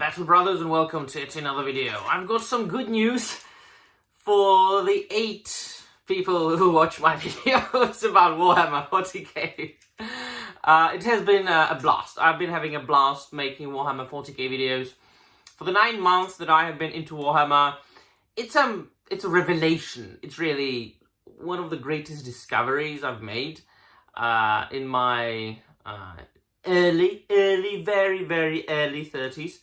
Battle Brothers, and welcome to another video. I've got some good news for the 8 people who watch my videos about Warhammer 40k. It has been a blast. I've been having a blast making Warhammer 40k videos. For the 9 months that I have been into Warhammer, it's a revelation. It's really one of the greatest discoveries I've made in my very early 30s.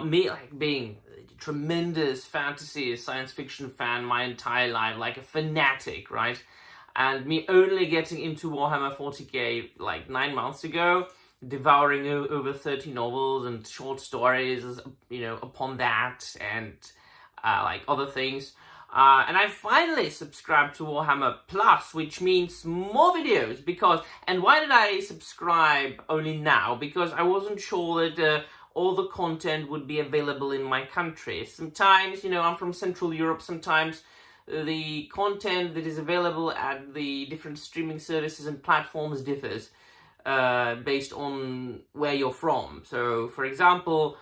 Me being a tremendous fantasy science fiction fan my entire life, like a fanatic, right? And me only getting into Warhammer 40k like 9 months ago, devouring over 30 novels and short stories, upon that, and like other things. And I finally subscribed to Warhammer Plus, which means more videos, and why did I subscribe only now? Because I wasn't sure that all the content would be available in my country. Sometimes, I'm from Central Europe, sometimes the content that is available at the different streaming services and platforms differs based on where you're from. So, for example,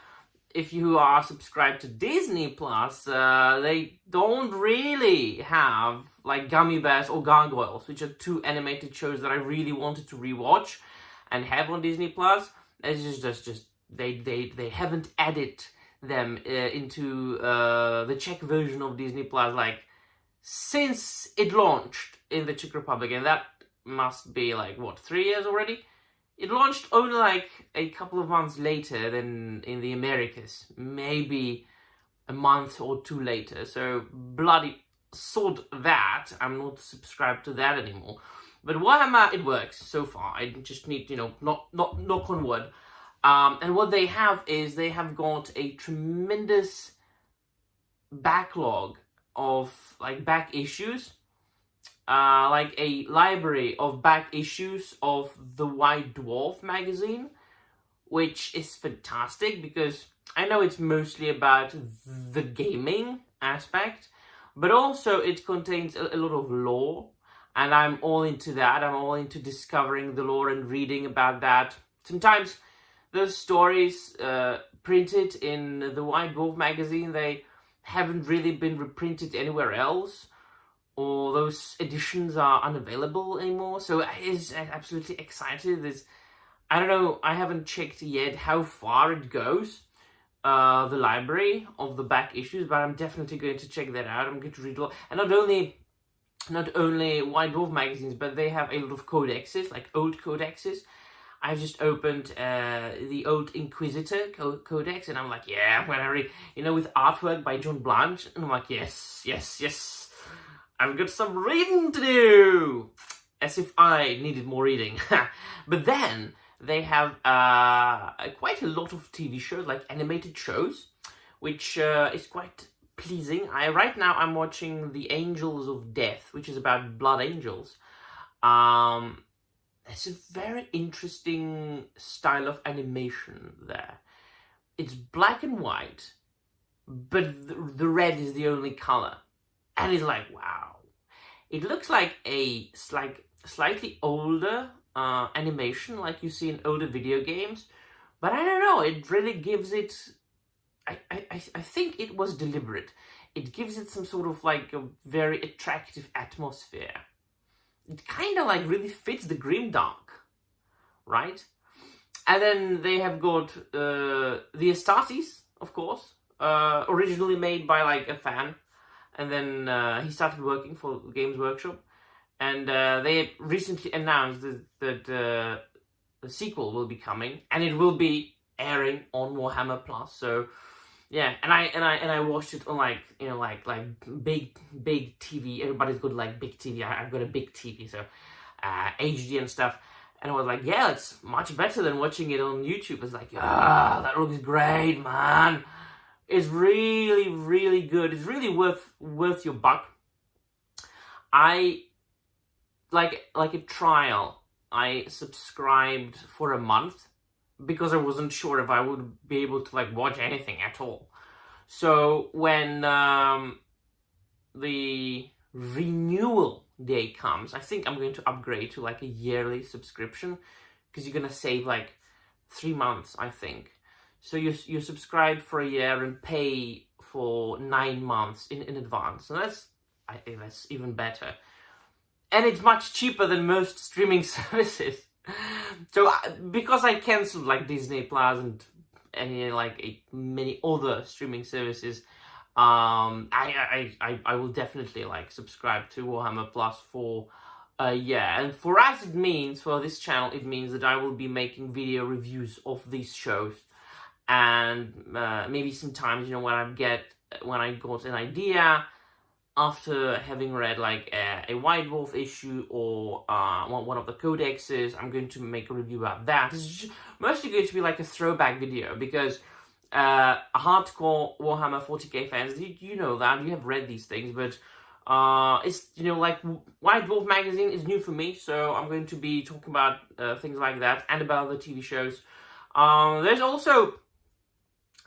if you are subscribed to Disney Plus, they don't really have like Gummy Bears or Gargoyles, which are 2 animated shows that I really wanted to rewatch and have on Disney Plus. It's just they haven't added them into the Czech version of Disney Plus like since it launched in the Czech Republic, and that must be like 3 years already. It launched only like a couple of months later than in the Americas, maybe a month or 2 later. So bloody sod that, I'm not subscribed to that anymore. But Warhammer, it works so far. I just need, not knock on wood. And what they have is they have got a tremendous backlog of like back issues. Like a library of back issues of the White Dwarf magazine, which is fantastic because I know it's mostly about the gaming aspect, but also it contains a lot of lore, and I'm all into that. I'm all into discovering the lore and reading about that. Sometimes those stories printed in the White Dwarf magazine, they haven't really been reprinted anywhere else, or those editions are unavailable anymore. So it's absolutely excited. I don't know, I haven't checked yet how far it goes, the library of the back issues, but I'm definitely going to check that out. I'm going to read a lot. And not only White Dwarf magazines, but they have a lot of codexes, like old codexes. I've just opened the Old Inquisitor Codex, and I'm like, yeah, I'm gonna read, with artwork by John Blanche, and I'm like, yes. I've got some reading to do! As if I needed more reading. But then, they have quite a lot of TV shows, like animated shows, which is quite pleasing. Right now, I'm watching The Angels of Death, which is about blood angels. It's a very interesting style of animation there. It's black and white, but the red is the only color. And it's like, wow. It looks like a slightly older animation, like you see in older video games. But I don't know, it really gives it... I think it was deliberate. It gives it some sort of like a very attractive atmosphere. It kind of like really fits the grimdark, right? And then they have got the Astartes, of course, originally made by like a fan. And then he started working for Games Workshop, and they recently announced that the sequel will be coming, and it will be airing on Warhammer Plus. So yeah, and I watched it on like big TV. Everybody's got like big TV. I've got a big TV, so HD and stuff. And I was like, yeah, it's much better than watching it on YouTube. It's like, that looks great, man. It's really good. It's really worth your buck. I like a trial. I subscribed for a month because I wasn't sure if I would be able to like watch anything at all. So when the renewal day comes, I think I'm going to upgrade to like a yearly subscription, because you're gonna save like 3 months, I think. So you subscribe for a year and pay for 9 months in advance. And I think that's even better. And it's much cheaper than most streaming services. So because I cancelled like Disney Plus and many other streaming services, I will definitely like subscribe to Warhammer Plus for a year. And for us, for this channel, it means that I will be making video reviews of these shows. And maybe sometimes, when I got an idea after having read like a White Wolf issue or one of the codexes, I'm going to make a review about that. It's mostly going to be like a throwback video, because hardcore Warhammer 40k fans, you know that, you have read these things, but it's, like White Wolf magazine is new for me, so I'm going to be talking about things like that and about the TV shows. There's also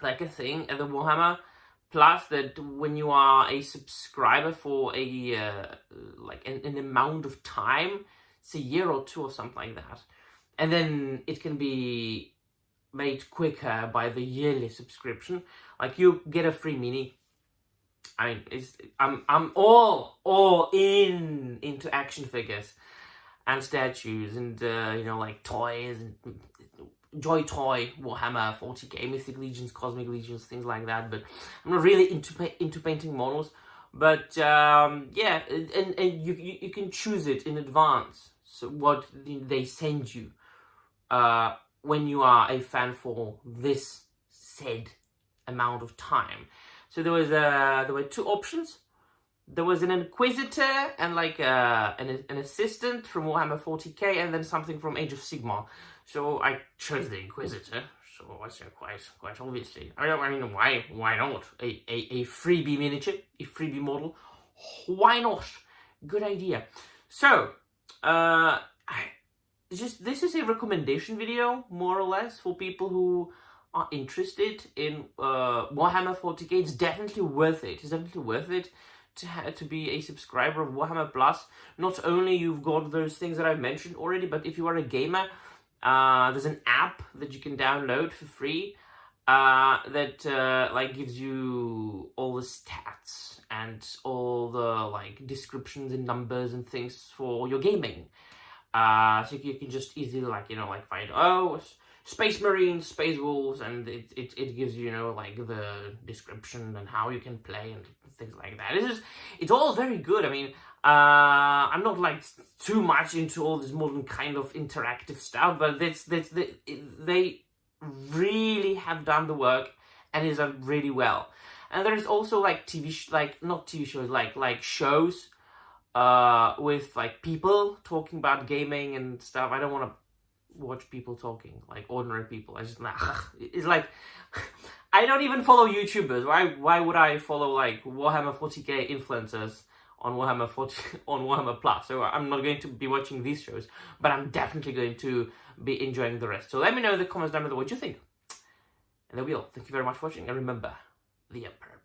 like a thing at the Warhammer Plus that when you are a subscriber for a an amount of time, it's a year or two or something like that, and then it can be made quicker by the yearly subscription. Like you get a free mini. I'm all into action figures and statues and like toys and Joy Toy, Warhammer 40k, Mythic Legions, Cosmic Legions, things like that. But I'm not really into painting models. But and you can choose it in advance. So what they send you when you are a fan for this said amount of time. So there were two options. There was an Inquisitor and like an assistant from Warhammer 40k, and then something from Age of Sigmar. So I chose the Inquisitor. So I said quite obviously. I mean, why not a freebie miniature, a freebie model? Why not? Good idea. So this is a recommendation video, more or less, for people who are interested in Warhammer 40k. It's definitely worth it. It's definitely worth it to be a subscriber of Warhammer Plus. Not only you've got those things that I've mentioned already, but if you are a gamer, there's an app that you can download for free that like gives you all the stats and all the descriptions and numbers and things for your gaming. So you can just easily find Space Marines, Space Wolves, and it gives you the description and how you can play and things like that. It's all very good. I mean, I'm not too much into all this modern kind of interactive stuff, but they really have done the work and it's done really well. And there's also not TV shows, like shows with people talking about gaming and stuff. I don't want to watch people talking, like ordinary people. It's like I don't even follow YouTubers. Why would I follow Warhammer 40k influencers on Warhammer Plus? So I'm not going to be watching these shows, but I'm definitely going to be enjoying the rest. So let me know in the comments down below what you think. And there we go. Thank you very much for watching, and remember, the Emperor